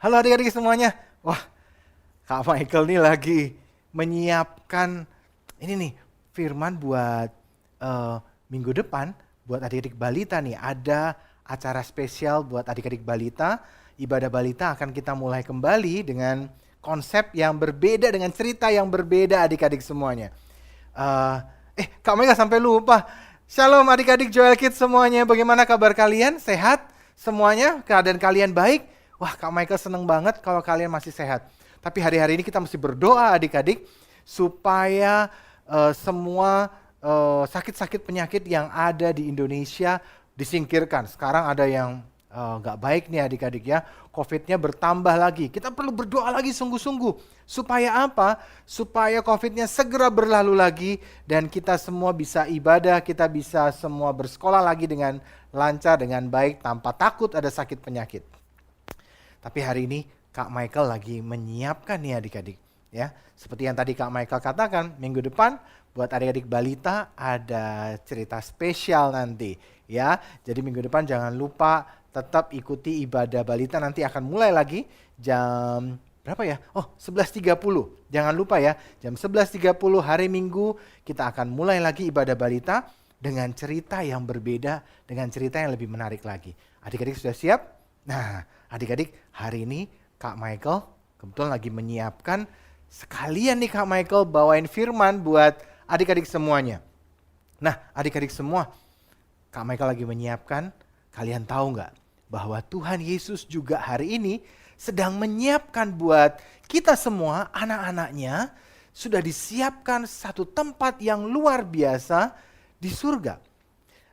Halo adik-adik semuanya. Wah, Kak Michael nih lagi menyiapkan ini nih firman buat eh, minggu depan buat adik-adik balita nih. Ada acara spesial buat adik-adik balita. Ibadah balita akan kita mulai kembali dengan konsep yang berbeda, dengan cerita yang berbeda adik-adik semuanya. Eh, Kak Michael sampai lupa. Shalom adik-adik Joel Kids semuanya. Bagaimana kabar kalian? Sehat? Semuanya? Keadaan kalian baik? Wah, Kak Michael seneng banget kalau kalian masih sehat. Tapi hari-hari ini kita mesti berdoa adik-adik supaya semua sakit-sakit penyakit yang ada di Indonesia disingkirkan. Sekarang ada yang nggak baik nih adik-adik ya. COVID-nya bertambah lagi. Kita perlu berdoa lagi sungguh-sungguh. Supaya apa? Supaya COVID-nya segera berlalu lagi dan kita semua bisa ibadah, kita bisa semua bersekolah lagi dengan lancar, dengan baik, tanpa takut ada sakit penyakit. Tapi hari ini Kak Michael lagi menyiapkan nih adik-adik. Ya, seperti yang tadi Kak Michael katakan, minggu depan buat adik-adik balita ada cerita spesial nanti. Ya, jadi minggu depan jangan lupa tetap ikuti ibadah balita, nanti akan mulai lagi jam berapa ya? Oh, 11.30. Jangan lupa ya, jam 11.30 hari Minggu kita akan mulai lagi ibadah balita dengan cerita yang berbeda, dengan cerita yang lebih menarik lagi. Adik-adik sudah siap? Nah, adik-adik hari ini Kak Michael kebetulan lagi menyiapkan sekalian nih Kak Michael bawain firman buat adik-adik semuanya. Nah, adik-adik semua, Kak Michael lagi menyiapkan, kalian tahu nggak bahwa Tuhan Yesus juga hari ini sedang menyiapkan buat kita semua, anak-anaknya, sudah disiapkan satu tempat yang luar biasa di surga.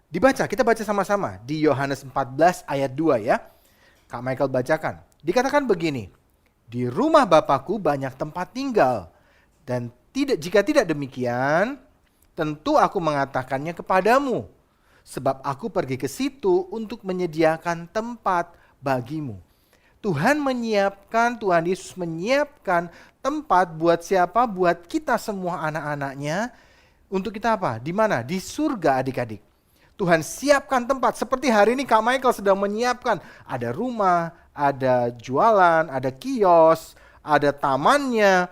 Dibaca, kita baca sama-sama di Yohanes 14 ayat 2 ya. Kak Michael bacakan. Dikatakan begini, di rumah Bapakku banyak tempat tinggal. Dan jika tidak demikian, tentu aku mengatakannya kepadamu. Sebab aku pergi ke situ untuk menyediakan tempat bagimu. Tuhan Yesus menyiapkan tempat buat siapa? Buat kita semua anak-anaknya. Untuk kita apa? Di mana? Di surga adik-adik. Tuhan siapkan tempat. Seperti hari ini Kak Michael sedang menyiapkan. Ada rumah, ada jualan, ada kios, ada tamannya.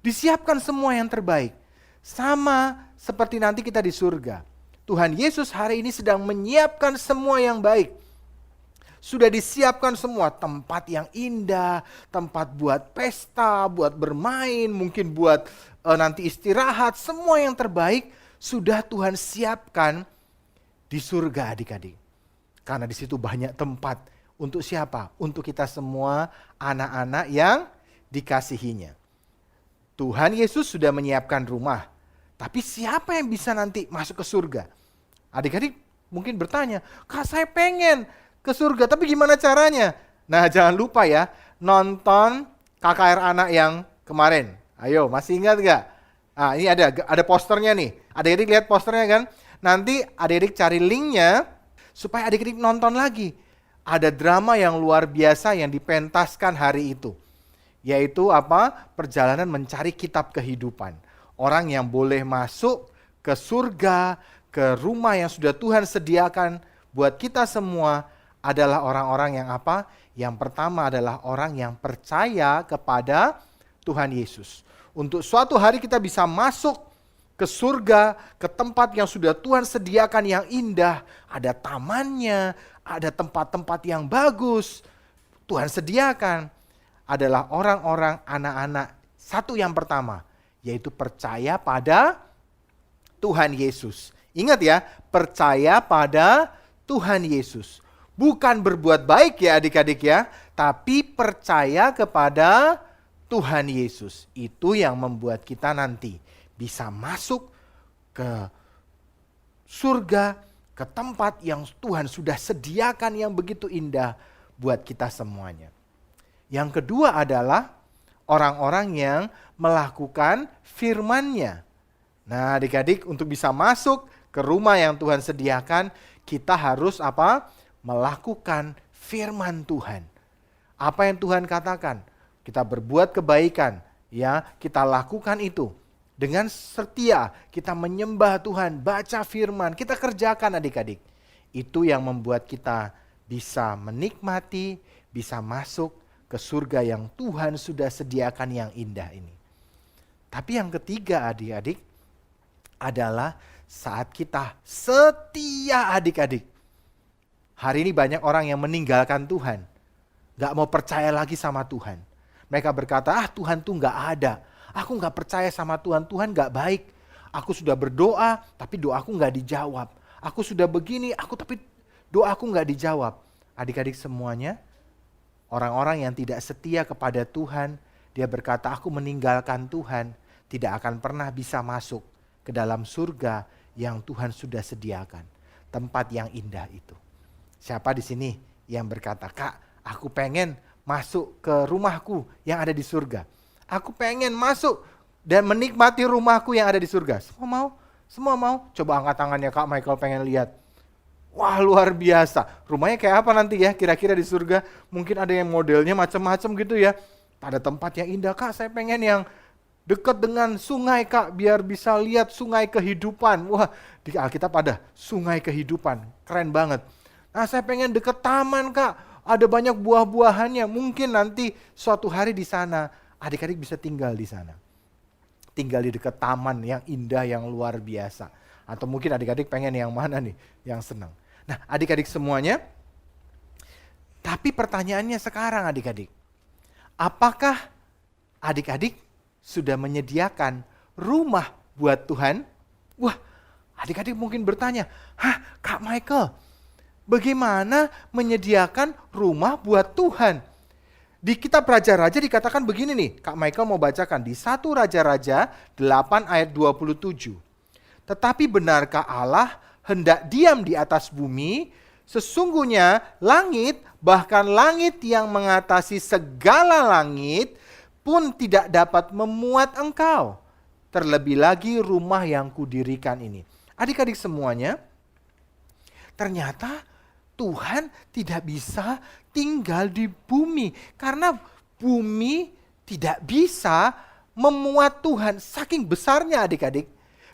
Disiapkan semua yang terbaik. Sama seperti nanti kita di surga. Tuhan Yesus hari ini sedang menyiapkan semua yang baik. Sudah disiapkan semua tempat yang indah, tempat buat pesta, buat bermain, mungkin buat nanti istirahat. Semua yang terbaik sudah Tuhan siapkan di surga adik-adik. Karena di situ banyak tempat untuk siapa? Untuk kita semua anak-anak yang dikasihinya. Tuhan Yesus sudah menyiapkan rumah. Tapi siapa yang bisa nanti masuk ke surga? Adik-adik mungkin bertanya, Kak saya pengen ke surga, tapi gimana caranya? Nah jangan lupa ya, nonton KKR anak yang kemarin. Ayo, masih ingat gak? Nah ini ada posternya nih. Adik-adik lihat posternya kan? Nanti adik-adik cari linknya supaya adik-adik nonton lagi. Ada drama yang luar biasa yang dipentaskan hari itu. Yaitu apa? Perjalanan mencari kitab kehidupan. Orang yang boleh masuk ke surga, ke rumah yang sudah Tuhan sediakan buat kita semua adalah orang-orang yang apa? Yang pertama adalah orang yang percaya kepada Tuhan Yesus. Untuk suatu hari kita bisa masuk ke surga, ke tempat yang sudah Tuhan sediakan yang indah. Ada tamannya, ada tempat-tempat yang bagus. Tuhan sediakan adalah orang-orang anak-anak. Satu yang pertama, yaitu percaya pada Tuhan Yesus. Ingat ya, percaya pada Tuhan Yesus. Bukan berbuat baik ya adik-adik ya, tapi percaya kepada Tuhan Yesus. Itu yang membuat kita nanti bisa masuk ke surga, ke tempat yang Tuhan sudah sediakan yang begitu indah buat kita semuanya. Yang kedua adalah orang-orang yang melakukan firman-Nya. Nah adik-adik untuk bisa masuk ke rumah yang Tuhan sediakan, kita harus apa? Melakukan firman Tuhan. Apa yang Tuhan katakan? Kita berbuat kebaikan, ya, kita lakukan itu. Dengan setia kita menyembah Tuhan, baca firman, kita kerjakan adik-adik. Itu yang membuat kita bisa menikmati, bisa masuk ke surga yang Tuhan sudah sediakan yang indah ini. Tapi yang ketiga adik-adik adalah saat kita setia adik-adik. Hari ini banyak orang yang meninggalkan Tuhan. Gak mau percaya lagi sama Tuhan. Mereka berkata, Tuhan tuh gak ada. Aku gak percaya sama Tuhan, Tuhan gak baik. Aku sudah berdoa, tapi doaku gak dijawab. Aku sudah begini, tapi doaku gak dijawab. Adik-adik semuanya, orang-orang yang tidak setia kepada Tuhan, dia berkata, aku meninggalkan Tuhan, tidak akan pernah bisa masuk ke dalam surga yang Tuhan sudah sediakan. Tempat yang indah itu. Siapa di sini yang berkata, Kak, aku pengen masuk ke rumahku yang ada di surga. Aku pengen masuk dan menikmati rumahku yang ada di surga. Semua mau? Semua mau? Coba angkat tangannya Kak Michael, pengen lihat. Wah, luar biasa. Rumahnya kayak apa nanti ya kira-kira di surga? Mungkin ada yang modelnya macam-macam gitu ya. Pada tempat yang indah. Kak, saya pengen yang dekat dengan sungai Kak, biar bisa lihat sungai kehidupan. Wah, di Alkitab ada sungai kehidupan. Keren banget. Nah, saya pengen deket taman Kak, ada banyak buah-buahannya. Mungkin nanti suatu hari di sana, adik-adik bisa tinggal di sana. Tinggal di dekat taman yang indah, yang luar biasa. Atau mungkin adik-adik pengen yang mana nih, yang senang. Nah, adik-adik semuanya, tapi pertanyaannya sekarang adik-adik, apakah adik-adik sudah menyediakan rumah buat Tuhan? Wah, adik-adik mungkin bertanya, Kak Michael, bagaimana menyediakan rumah buat Tuhan? Di kitab Raja-Raja dikatakan begini nih, Kak Michael mau bacakan di 1 Raja-Raja 8 ayat 27. Tetapi benarkah Allah hendak diam di atas bumi? Sesungguhnya langit, bahkan langit yang mengatasi segala langit pun tidak dapat memuat engkau. Terlebih lagi rumah yang kudirikan ini. Adik-adik semuanya, ternyata Tuhan tidak bisa tinggal di bumi. Karena bumi tidak bisa memuat Tuhan. Saking besarnya adik-adik.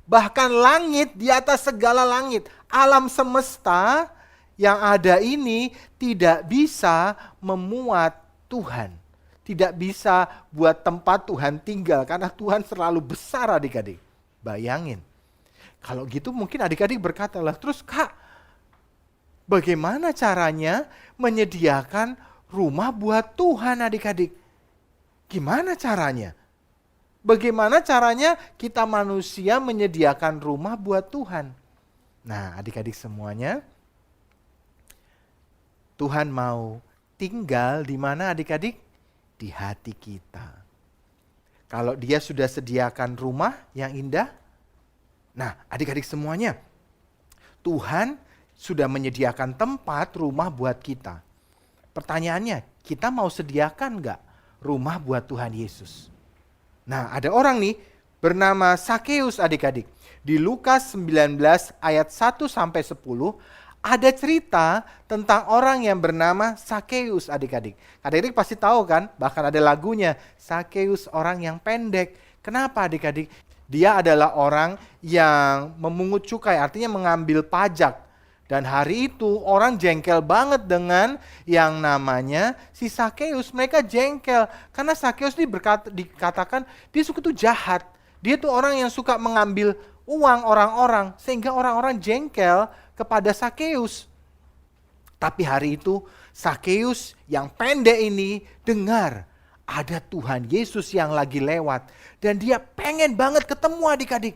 Bahkan langit di atas segala langit. Alam semesta yang ada ini tidak bisa memuat Tuhan. Tidak bisa buat tempat Tuhan tinggal. Karena Tuhan selalu besar adik-adik. Bayangin. Kalau gitu mungkin adik-adik berkata lah, terus Kak, bagaimana caranya menyediakan rumah buat Tuhan adik-adik? Gimana caranya? Bagaimana caranya kita manusia menyediakan rumah buat Tuhan? Nah, adik-adik semuanya, Tuhan mau tinggal di mana adik-adik? Di hati kita. Kalau Dia sudah sediakan rumah yang indah, nah adik-adik semuanya, Tuhan sudah menyediakan tempat rumah buat kita. Pertanyaannya, kita mau sediakan nggak rumah buat Tuhan Yesus? Nah, ada orang nih bernama Sakeus adik-adik. Di Lukas 19 ayat 1 sampai 10 ada cerita tentang orang yang bernama Sakeus adik-adik. Adik-adik pasti tahu kan? Bahkan ada lagunya, Sakeus orang yang pendek. Kenapa adik-adik? Dia adalah orang yang memungut cukai, artinya mengambil pajak. Dan hari itu orang jengkel banget dengan yang namanya si Sakeus. Mereka jengkel karena Sakeus ini dikatakan dia suka tuh jahat. Dia tuh orang yang suka mengambil uang orang-orang sehingga orang-orang jengkel kepada Sakeus. Tapi hari itu Sakeus yang pendek ini dengar ada Tuhan Yesus yang lagi lewat dan dia pengen banget ketemu adik-adik.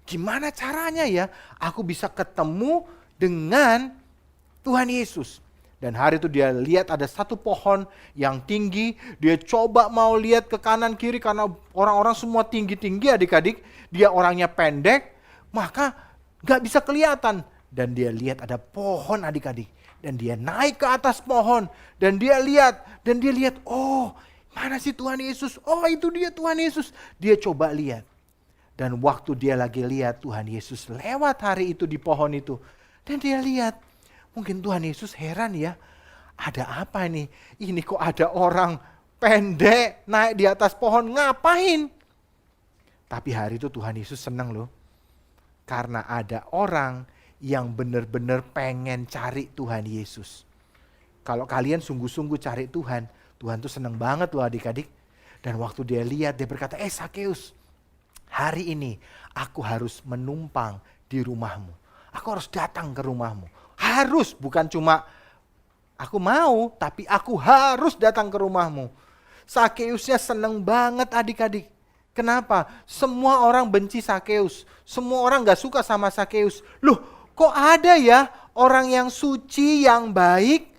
Gimana caranya ya aku bisa ketemu dengan Tuhan Yesus? Dan hari itu dia lihat ada satu pohon yang tinggi. Dia coba mau lihat ke kanan kiri karena orang-orang semua tinggi-tinggi adik-adik. Dia orangnya pendek, maka gak bisa kelihatan. Dan dia lihat ada pohon adik-adik. Dan dia naik ke atas pohon. Dan dia lihat, oh mana sih Tuhan Yesus? Oh itu dia Tuhan Yesus. Dia coba lihat. Dan waktu dia lagi lihat Tuhan Yesus lewat hari itu di pohon itu. Dan dia lihat, mungkin Tuhan Yesus heran ya, ada apa nih? Ini kok ada orang pendek naik di atas pohon, ngapain? Tapi hari itu Tuhan Yesus senang loh. Karena ada orang yang benar-benar pengen cari Tuhan Yesus. Kalau kalian sungguh-sungguh cari Tuhan, Tuhan tuh seneng banget loh adik-adik. Dan waktu dia lihat, dia berkata, Sakeus, hari ini aku harus menumpang di rumahmu. Aku harus datang ke rumahmu. Harus, bukan cuma aku mau, tapi aku harus datang ke rumahmu. Sakeusnya seneng banget adik-adik. Kenapa? Semua orang benci Sakeus. Semua orang gak suka sama Sakeus. Loh, kok ada ya orang yang suci, yang baik,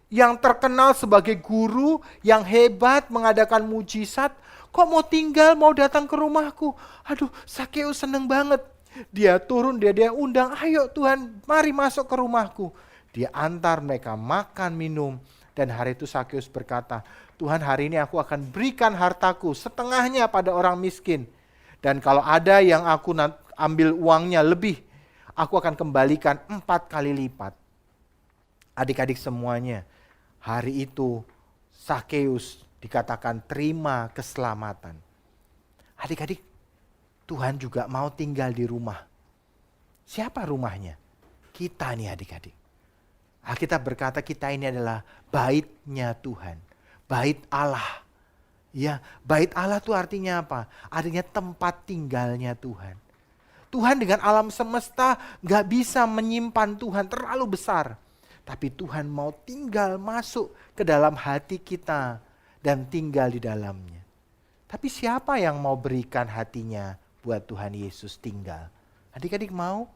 yang terkenal sebagai guru, yang hebat, mengadakan mujizat, kok mau tinggal, mau datang ke rumahku? Aduh, Sakeus seneng banget. Dia turun, dia undang, ayo Tuhan, mari masuk ke rumahku. Dia antar mereka makan, minum. Dan hari itu Sakeus berkata, Tuhan, hari ini aku akan berikan hartaku setengahnya pada orang miskin. Dan kalau ada yang aku ambil uangnya lebih, aku akan kembalikan 4 kali lipat. Adik-adik semuanya, hari itu Sakeus dikatakan terima keselamatan. Adik-adik, Tuhan juga mau tinggal di rumah. Siapa rumahnya? Kita nih adik-adik. Alkitab berkata kita ini adalah baitnya Tuhan. Bait Allah. Ya, bait Allah itu artinya apa? Artinya tempat tinggalnya Tuhan. Tuhan dengan alam semesta gak bisa menyimpan Tuhan, terlalu besar. Tapi Tuhan mau tinggal masuk ke dalam hati kita dan tinggal di dalamnya. Tapi siapa yang mau berikan hatinya buat Tuhan Yesus tinggal? Adik-adik mau?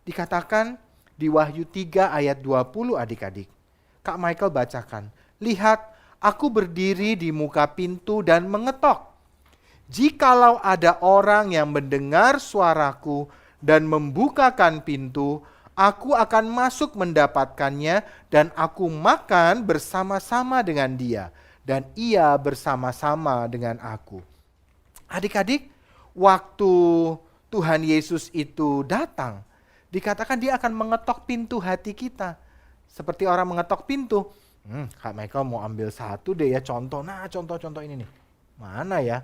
Dikatakan di Wahyu 3 ayat 20 adik-adik. Kak Michael bacakan. Lihat, aku berdiri di muka pintu dan mengetok. Jikalau ada orang yang mendengar suaraku dan membukakan pintu, aku akan masuk mendapatkannya dan aku makan bersama-sama dengan dia. Dan ia bersama-sama dengan aku. Adik-adik, waktu Tuhan Yesus itu datang, dikatakan dia akan mengetok pintu hati kita. Seperti orang mengetok pintu. Kak Michael mau ambil satu deh ya contoh. Nah contoh-contoh ini nih. Mana ya?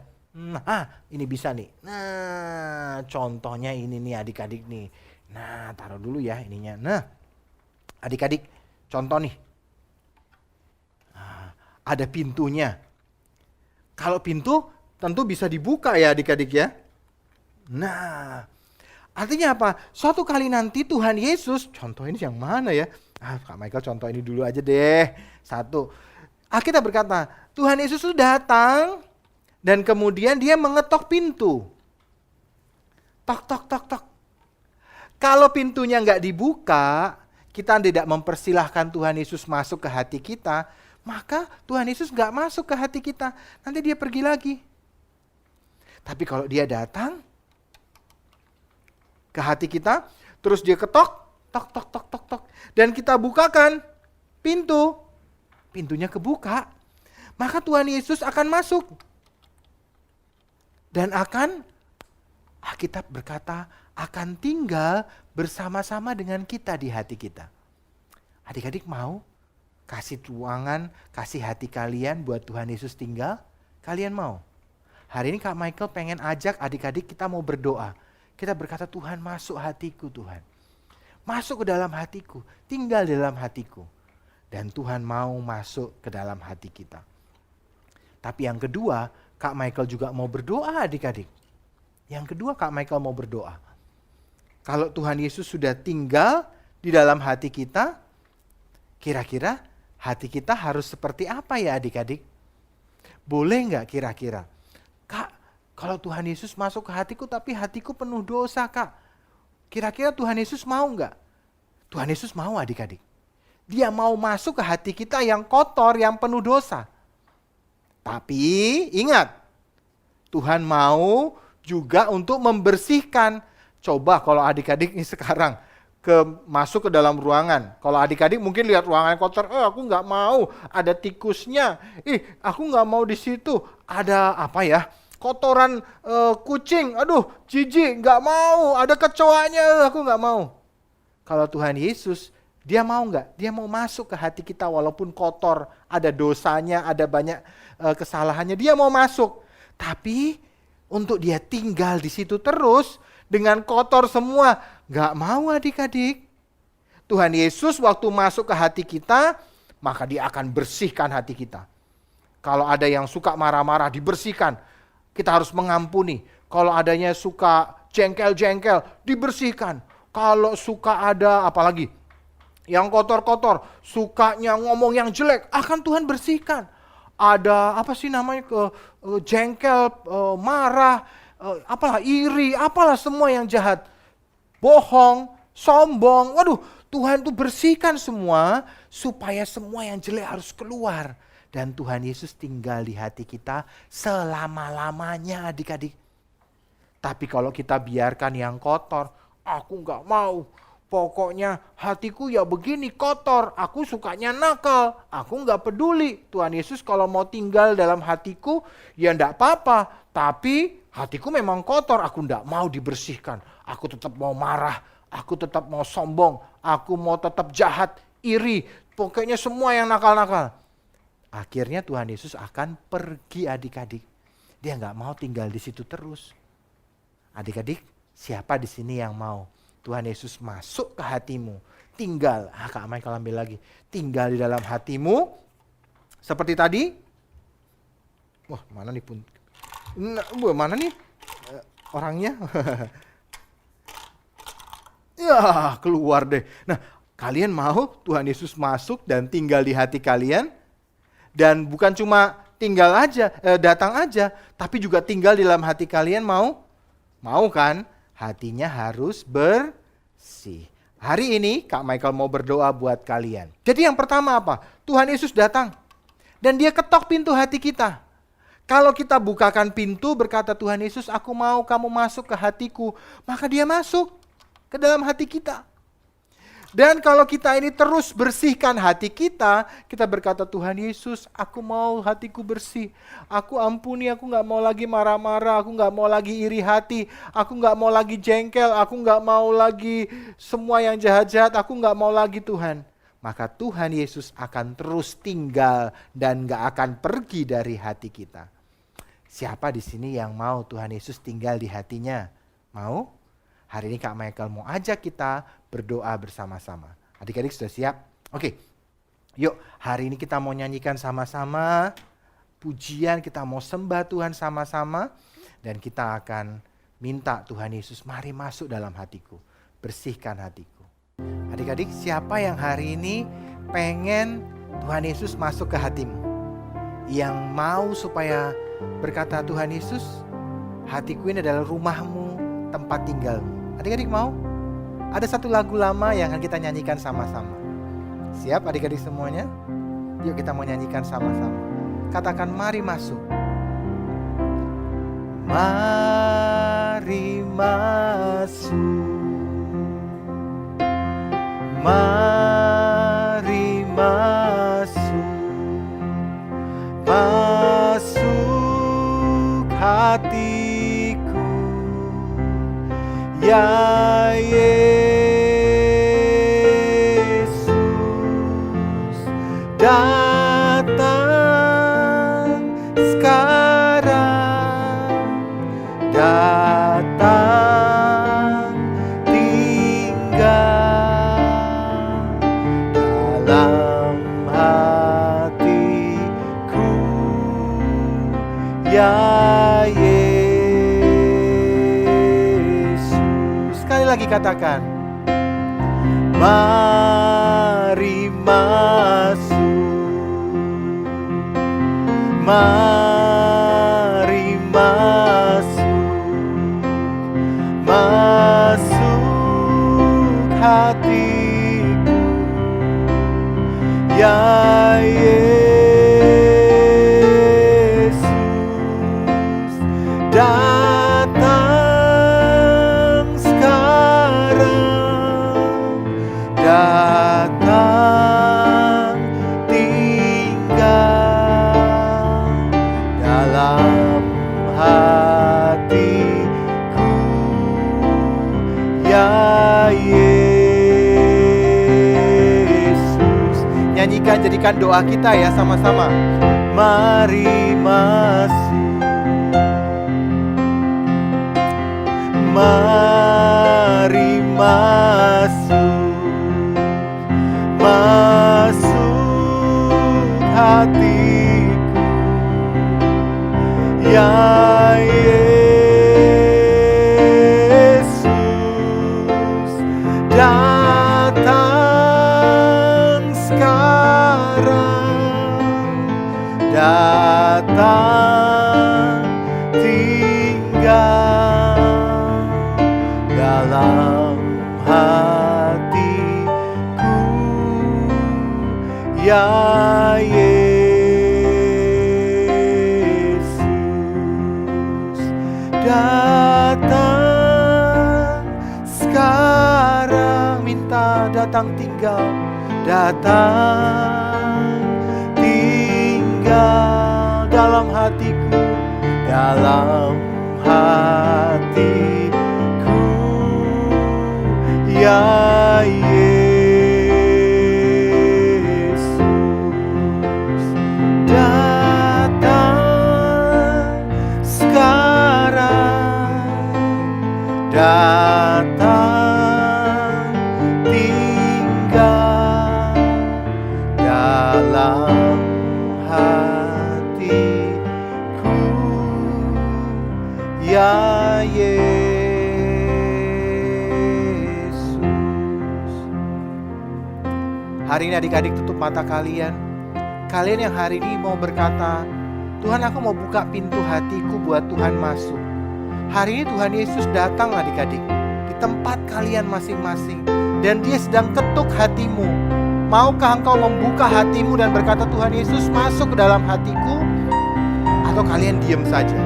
Ini bisa nih. Nah contohnya ini nih adik-adik nih. Nah taruh dulu ya ininya. Nah adik-adik contoh nih. Ada pintunya. Kalau pintu tentu bisa dibuka ya adik-adik ya. Nah, artinya apa? Suatu kali nanti Tuhan Yesus, contoh ini yang mana ya? Kak Michael contoh ini dulu aja deh. Satu. Alkitab berkata, Tuhan Yesus itu datang dan kemudian dia mengetok pintu. Tok, tok, tok, tok. Kalau pintunya nggak dibuka, kita tidak mempersilahkan Tuhan Yesus masuk ke hati kita, maka Tuhan Yesus nggak masuk ke hati kita. Nanti dia pergi lagi. Tapi kalau dia datang ke hati kita, terus dia ketok, tok, tok, tok, tok, tok. Dan kita bukakan pintu. Pintunya kebuka. Maka Tuhan Yesus akan masuk. Dan Alkitab berkata, akan tinggal bersama-sama dengan kita di hati kita. Adik-adik mau? Kasih ruangan, kasih hati kalian buat Tuhan Yesus tinggal? Kalian mau? Hari ini Kak Michael pengen ajak adik-adik kita mau berdoa. Kita berkata, Tuhan masuk hatiku Tuhan. Masuk ke dalam hatiku, tinggal di dalam hatiku. Dan Tuhan mau masuk ke dalam hati kita. Tapi yang kedua, Kak Michael juga mau berdoa adik-adik. Yang kedua Kak Michael mau berdoa. Kalau Tuhan Yesus sudah tinggal di dalam hati kita, kira-kira hati kita harus seperti apa ya adik-adik? Boleh nggak kira-kira? Kak, kalau Tuhan Yesus masuk ke hatiku tapi hatiku penuh dosa Kak. Kira-kira Tuhan Yesus mau nggak? Tuhan Yesus mau adik-adik. Dia mau masuk ke hati kita yang kotor, yang penuh dosa. Tapi ingat, Tuhan mau juga untuk membersihkan. Coba kalau adik-adik ini sekarang masuk ke dalam ruangan. Kalau adik-adik mungkin lihat ruangan kotor, aku nggak mau, ada tikusnya. Aku nggak mau di situ. Ada apa ya? Kotoran kucing. Aduh, jijik, nggak mau. Ada kecoanya, aku nggak mau. Kalau Tuhan Yesus, dia mau nggak? Dia mau masuk ke hati kita walaupun kotor, ada dosanya, ada banyak kesalahannya. Dia mau masuk. Tapi untuk dia tinggal di situ terus dengan kotor semua, nggak mau adik-adik. Tuhan Yesus waktu masuk ke hati kita, maka dia akan bersihkan hati kita. Kalau ada yang suka marah-marah, dibersihkan. Kita harus mengampuni. Kalau adanya suka jengkel-jengkel, dibersihkan. Kalau suka ada apalagi yang kotor-kotor, sukanya ngomong yang jelek, akan Tuhan bersihkan. Ada apa sih namanya jengkel, marah, apalah iri, apalah semua yang jahat. Bohong, sombong. Waduh, Tuhan tuh bersihkan semua supaya semua yang jelek harus keluar. Dan Tuhan Yesus tinggal di hati kita selama-lamanya adik-adik. Tapi kalau kita biarkan yang kotor, aku nggak mau. Pokoknya hatiku ya begini kotor, aku sukanya nakal, aku nggak peduli. Tuhan Yesus kalau mau tinggal dalam hatiku ya nggak apa-apa. Tapi hatiku memang kotor, aku nggak mau dibersihkan. Aku tetap mau marah, aku tetap mau sombong, aku mau tetap jahat, iri. Pokoknya semua yang nakal-nakal. Akhirnya Tuhan Yesus akan pergi adik-adik. Dia nggak mau tinggal di situ terus. Adik-adik, siapa di sini yang mau Tuhan Yesus masuk ke hatimu, tinggal, Kak Michael ambil lagi, tinggal di dalam hatimu, seperti tadi. Wah, mana nih pun, mana nih orangnya? Ya, keluar deh. Nah, kalian mau Tuhan Yesus masuk dan tinggal di hati kalian? Dan bukan cuma tinggal aja, datang aja, tapi juga tinggal di dalam hati kalian mau? Mau kan? Hatinya harus bersih. Hari ini Kak Michael mau berdoa buat kalian. Jadi yang pertama apa? Tuhan Yesus datang. Dan dia ketok pintu hati kita. Kalau kita bukakan pintu berkata Tuhan Yesus, aku mau kamu masuk ke hatiku. Maka dia masuk ke dalam hati kita. Dan kalau kita ini terus bersihkan hati kita, kita berkata Tuhan Yesus, aku mau hatiku bersih. Aku ampuni, aku gak mau lagi marah-marah, aku gak mau lagi iri hati, aku gak mau lagi jengkel, aku gak mau lagi semua yang jahat-jahat, aku gak mau lagi Tuhan. Maka Tuhan Yesus akan terus tinggal dan gak akan pergi dari hati kita. Siapa di sini yang mau Tuhan Yesus tinggal di hatinya? Mau? Hari ini Kak Michael mau ajak kita berdoa bersama-sama. Adik-adik sudah siap? Oke, yuk hari ini kita mau nyanyikan sama-sama pujian, kita mau sembah Tuhan sama-sama. Dan kita akan minta Tuhan Yesus mari masuk dalam hatiku, bersihkan hatiku. Adik-adik siapa yang hari ini pengen Tuhan Yesus masuk ke hatimu? Yang mau supaya berkata Tuhan Yesus, hatiku ini adalah rumahmu, tempat tinggalmu. Adik-adik mau? Ada satu lagu lama yang akan kita nyanyikan sama-sama. Siap adik-adik semuanya? Yuk kita mau nyanyikan sama-sama. Katakan mari masuk. Mari masuk. Mari masuk. Masuk hati. Ya Yesus, datang sekarang, datang tinggal dalam hatiku, ya Yesus. Lagi katakan, mari masuk, mari masuk, masuk hatiku, ya Yesus, datang datang tinggal dalam hatiku, ya Yesus. Nyanyikan, jadikan doa kita ya sama-sama. Mari masuk, mari masuk, masuk hatiku, Ya Yesus, datang sekarang, datang tinggal dalam hatiku. Ya Yesus, datang sekarang, minta datang tinggal, datang tinggal dalam hatiku, dalam hatiku. Ya Yesus, datang sekarang, datang tinggal dalam hatiku. Ya Yesus. Hari ini adik-adik tutup mata kalian. Kalian yang hari ini mau berkata, Tuhan, aku mau buka pintu hatiku buat Tuhan masuk. Hari ini Tuhan Yesus datang adik-adik di tempat kalian masing-masing, dan Dia sedang ketuk hatimu. Maukah engkau membuka hatimu dan berkata, Tuhan Yesus masuk ke dalam hatiku? Atau kalian diam saja?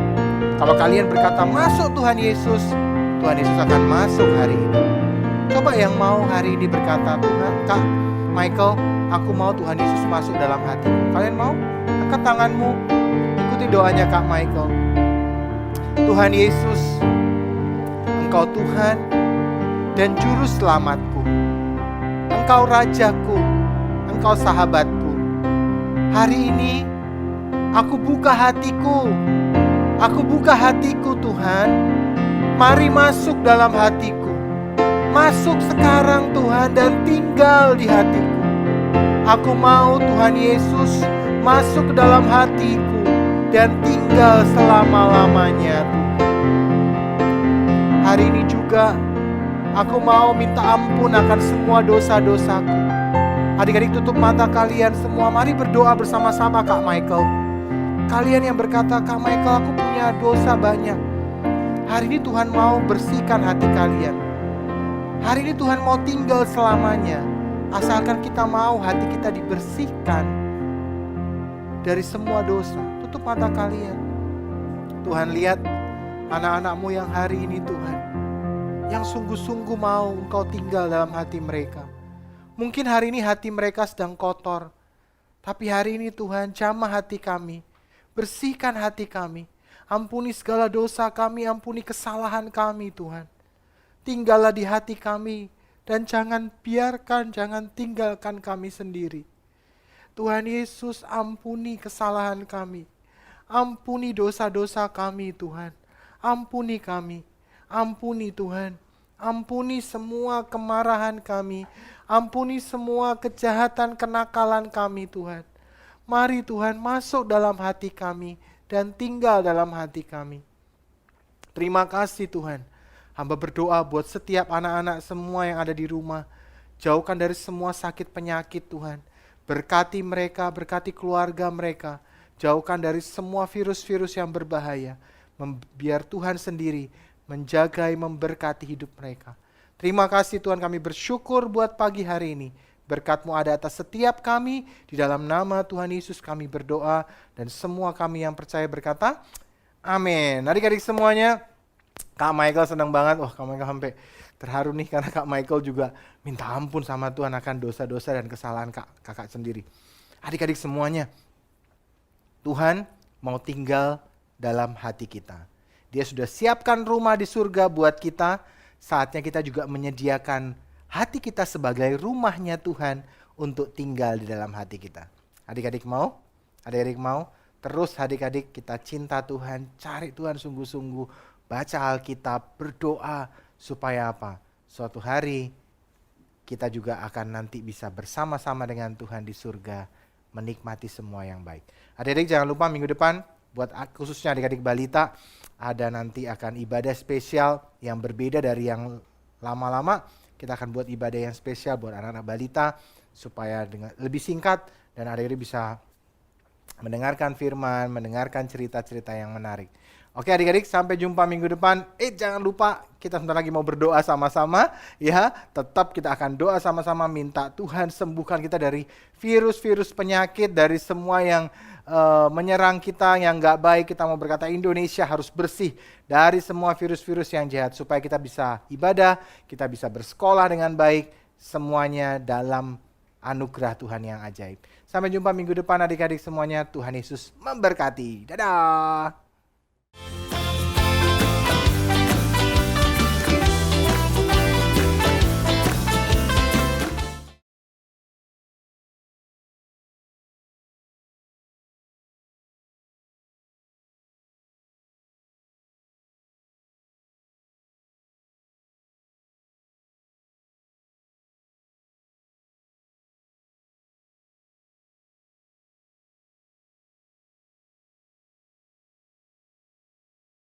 Kalau kalian berkata masuk Tuhan Yesus akan masuk hari ini. Coba yang mau hari ini berkata, Tuhan, Kak Michael, aku mau Tuhan Yesus masuk dalam hatiku. Kalian mau? Angkat tanganmu, ikuti doanya Kak Michael. Tuhan Yesus, Engkau Tuhan dan Juru Selamatku. Engkau Rajaku, Engkau sahabatku. Hari ini aku buka hatiku. Aku buka hatiku Tuhan. Mari masuk dalam hatiku. Masuk sekarang Tuhan dan tinggal di hatiku. Aku mau Tuhan Yesus masuk ke dalam hatiku dan tinggal selama-lamanya Tuhan. Hari ini juga aku mau minta ampun akan semua dosa-dosaku. Adik-adik tutup mata kalian semua. Mari berdoa bersama-sama Kak Michael. Kalian yang berkata, Kak Michael, aku punya dosa banyak. Hari ini Tuhan mau bersihkan hati kalian. Hari ini Tuhan mau tinggal selamanya. Asalkan kita mau hati kita dibersihkan dari semua dosa. Tutup mata kalian. Tuhan, lihat anak-anak-Mu yang hari ini Tuhan, yang sungguh-sungguh mau Engkau tinggal dalam hati mereka. Mungkin hari ini hati mereka sedang kotor, tapi hari ini Tuhan, jamah hati kami, bersihkan hati kami, ampuni segala dosa kami, ampuni kesalahan kami Tuhan. Tinggallah di hati kami, dan jangan tinggalkan kami sendiri. Tuhan Yesus, ampuni kesalahan kami, ampuni dosa-dosa kami Tuhan, ampuni kami, ampuni Tuhan, ampuni semua kemarahan kami, ampuni semua kejahatan kenakalan kami Tuhan. Mari Tuhan masuk dalam hati kami dan tinggal dalam hati kami. Terima kasih Tuhan. Hamba berdoa buat setiap anak-anak semua yang ada di rumah. Jauhkan dari semua sakit penyakit Tuhan. Berkati mereka, berkati keluarga mereka. Jauhkan dari semua virus-virus yang berbahaya. Biar Tuhan sendiri menjaga, memberkati hidup mereka. Terima kasih Tuhan, kami bersyukur buat pagi hari ini. Berkat-Mu ada atas setiap kami. Di dalam nama Tuhan Yesus kami berdoa. Dan semua kami yang percaya berkata, amin. Adik-adik semuanya, Kak Michael senang banget. Wah, Kak Michael sampai terharu nih karena Kak Michael juga minta ampun sama Tuhan akan dosa-dosa dan kesalahan kakak sendiri. Adik-adik semuanya, Tuhan mau tinggal dalam hati kita. Dia sudah siapkan rumah di surga buat kita. Saatnya kita juga menyediakan hati kita sebagai rumahnya Tuhan untuk tinggal di dalam hati kita. Adik-adik mau? Adik-adik mau? Terus adik-adik kita cinta Tuhan, cari Tuhan sungguh-sungguh. Baca Alkitab, berdoa, supaya apa? Suatu hari kita juga akan nanti bisa bersama-sama dengan Tuhan di surga, menikmati semua yang baik. Adik-adik jangan lupa minggu depan buat khususnya adik-adik balita, ada nanti akan ibadah spesial yang berbeda dari yang lama-lama. Kita akan buat ibadah yang spesial buat anak-anak balita supaya dengan lebih singkat dan adik-adik bisa mendengarkan firman, mendengarkan cerita-cerita yang menarik. Oke adik-adik, sampai jumpa minggu depan. Jangan lupa kita sebentar lagi mau berdoa sama-sama ya. Tetap kita akan doa sama-sama minta Tuhan sembuhkan kita dari virus-virus penyakit, dari semua yang menyerang kita yang gak baik. Kita mau berkata Indonesia harus bersih dari semua virus-virus yang jahat supaya kita bisa ibadah, kita bisa bersekolah dengan baik, semuanya dalam anugerah Tuhan yang ajaib. Sampai jumpa minggu depan adik-adik semuanya. Tuhan Yesus memberkati. Dadah.